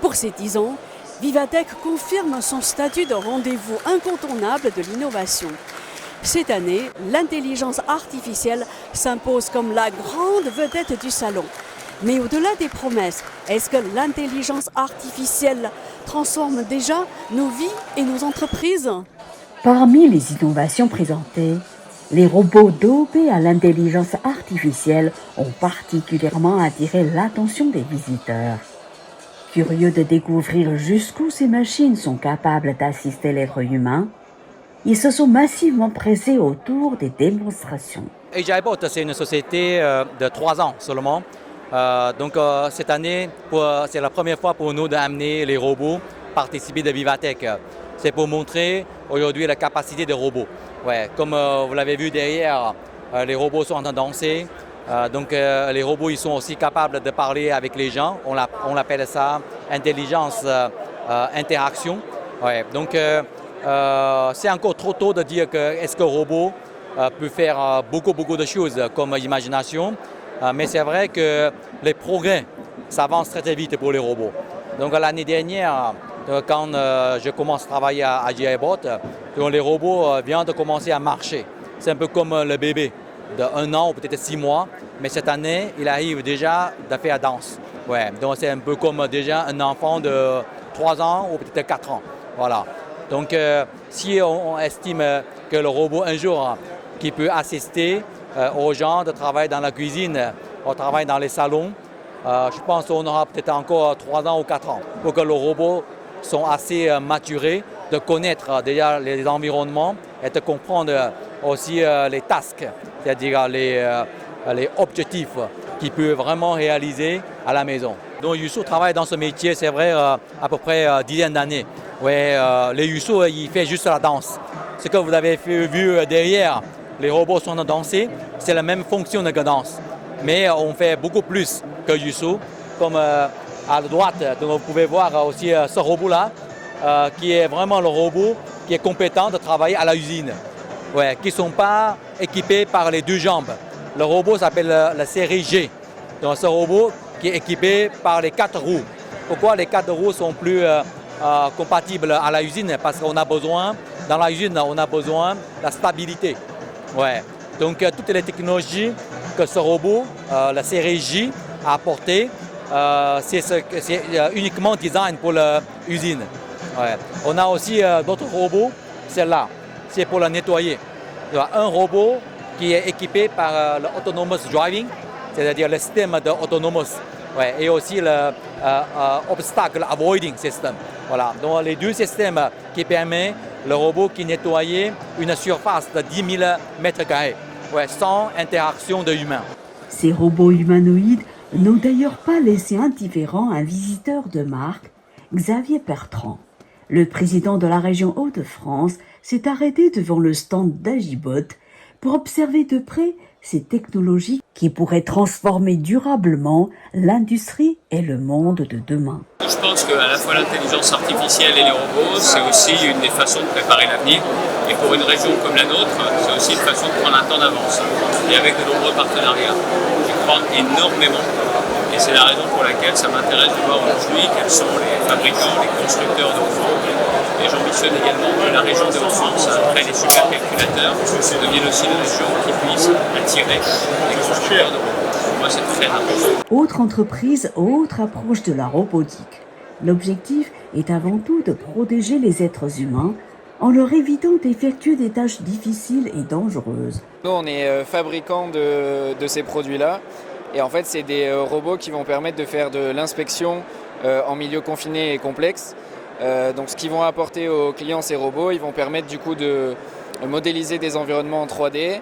Pour ces 10 ans, Vivatech confirme son statut de rendez-vous incontournable de l'innovation. Cette année, l'intelligence artificielle s'impose comme la grande vedette du salon. Mais au-delà des promesses, est-ce que l'intelligence artificielle transforme déjà nos vies et nos entreprises? Parmi les innovations présentées, les robots dopés à l'intelligence artificielle ont particulièrement attiré l'attention des visiteurs. Curieux de découvrir jusqu'où ces machines sont capables d'assister l'être humain, ils se sont massivement pressés autour des démonstrations. AGIbot, c'est une société de 3 ans seulement. Donc cette année, c'est la première fois pour nous d'amener les robots participer de Vivatech. C'est pour montrer aujourd'hui la capacité des robots. Ouais, comme vous l'avez vu derrière, les robots sont en train de danser. Donc les robots ils sont aussi capables de parler avec les gens. On appelle ça intelligence interaction. Ouais, donc c'est encore trop tôt de dire que est-ce que le robot peut faire beaucoup de choses comme imagination. Mais c'est vrai que les progrès s'avancent très vite pour les robots. Donc l'année dernière, quand je commence à travailler à AGIbot, les robots viennent de commencer à marcher. C'est un peu comme le bébé de 1 an ou peut-être 6 mois. Mais cette année, il arrive déjà de faire la danse. Ouais, donc c'est un peu comme déjà un enfant de 3 ans ou peut-être 4 ans. Voilà. Donc si on estime que le robot un jour qui peut assister aux gens de travailler dans la cuisine, au travail dans les salons, je pense qu'on aura peut-être encore 3 ans ou 4 ans pour que les robots soient assez maturés de connaître déjà les environnements et de comprendre aussi les tasks, c'est-à-dire les objectifs qu'ils peuvent vraiment réaliser à la maison. Donc Youssou travaille dans ce métier, c'est vrai, à peu près 10 d'années. Ouais, les Youssou, il fait juste la danse. Ce que vous avez vu derrière, les robots sont en danser, c'est la même fonction de danse. Mais on fait beaucoup plus que Youssou. Comme à la droite, donc vous pouvez voir aussi ce robot-là, qui est vraiment le robot qui est compétent de travailler à la usine. Ouais, qui ne sont pas équipés par les 2 jambes. Le robot s'appelle la série G. Donc ce robot qui est équipé par les 4 roues. Pourquoi les 4 roues sont plus compatibles à la usine? Parce qu'on a besoin, dans la usine, on a besoin de la stabilité. Ouais. Donc toutes les technologies que ce robot, la série J, a apportées, c'est uniquement design pour l'usine. Ouais. On a aussi d'autres robots, celle-là, c'est pour la nettoyer. Il y a un robot qui est équipé par l'autonomous driving, c'est-à-dire le système d'autonomous, ouais, et aussi le obstacle avoiding system. Voilà. Donc les 2 systèmes qui permettent le robot qui nettoyait une surface de 10 000 mètres carrés, ouais, sans interaction de l'humain. Ces robots humanoïdes n'ont d'ailleurs pas laissé indifférent un visiteur de marque, Xavier Bertrand. Le président de la région Hauts-de-France s'est arrêté devant le stand d'AGIbot pour observer de près ces technologies qui pourraient transformer durablement l'industrie et le monde de demain. Je pense qu'à la fois l'intelligence artificielle et les robots, c'est aussi une des façons de préparer l'avenir. Et pour une région comme la nôtre, c'est aussi une façon de prendre un temps d'avance. Et avec de nombreux partenariats, j'y crois énormément. Et c'est la raison pour laquelle ça m'intéresse de voir aujourd'hui quels sont les fabricants, les constructeurs de robots. Et j'ambitionne également que la région de France, après les supercalculateurs, devienne aussi une région qui puisse attirer les constructeurs de robots. Pour moi, c'est très important. Autre entreprise, autre approche de la robotique. L'objectif est avant tout de protéger les êtres humains en leur évitant d'effectuer des tâches difficiles et dangereuses. Nous, on est fabricants de ces produits-là. Et en fait, c'est des robots qui vont permettre de faire de l'inspection en milieu confiné et complexe. Donc ce qu'ils vont apporter aux clients, ces robots, ils vont permettre du coup de modéliser des environnements en 3D,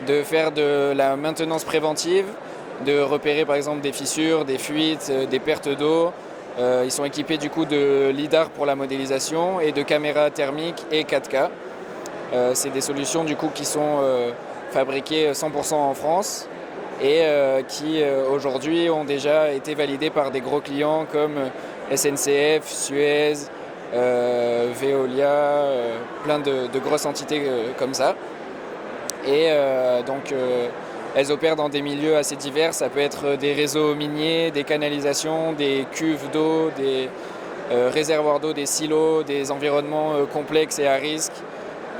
de faire de la maintenance préventive, de repérer par exemple des fissures, des fuites, des pertes d'eau. Ils sont équipés du coup de lidar pour la modélisation et de caméras thermiques et 4K. C'est des solutions du coup qui sont fabriquées 100% en France et qui aujourd'hui ont déjà été validées par des gros clients comme SNCF, Suez, Veolia, plein de grosses entités comme ça. Et donc elles opèrent dans des milieux assez divers. Ça peut être des réseaux miniers, des canalisations, des cuves d'eau, réservoirs d'eau, des silos, des environnements complexes et à risque.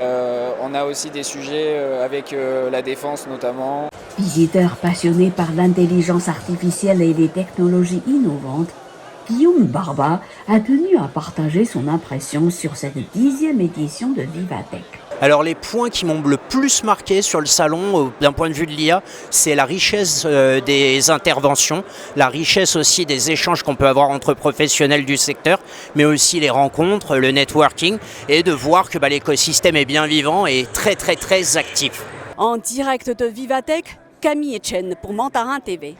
On a aussi des sujets avec la défense notamment. Visiteur passionné par l'intelligence artificielle et les technologies innovantes, Guillaume Barba a tenu à partager son impression sur cette 10e édition de Vivatech. Alors les points qui m'ont le plus marqué sur le salon d'un point de vue de l'IA, c'est la richesse des interventions, la richesse aussi des échanges qu'on peut avoir entre professionnels du secteur, mais aussi les rencontres, le networking, et de voir que l'écosystème est bien vivant et très actif. En direct de Vivatech, Camille Etienne pour Mantarin TV.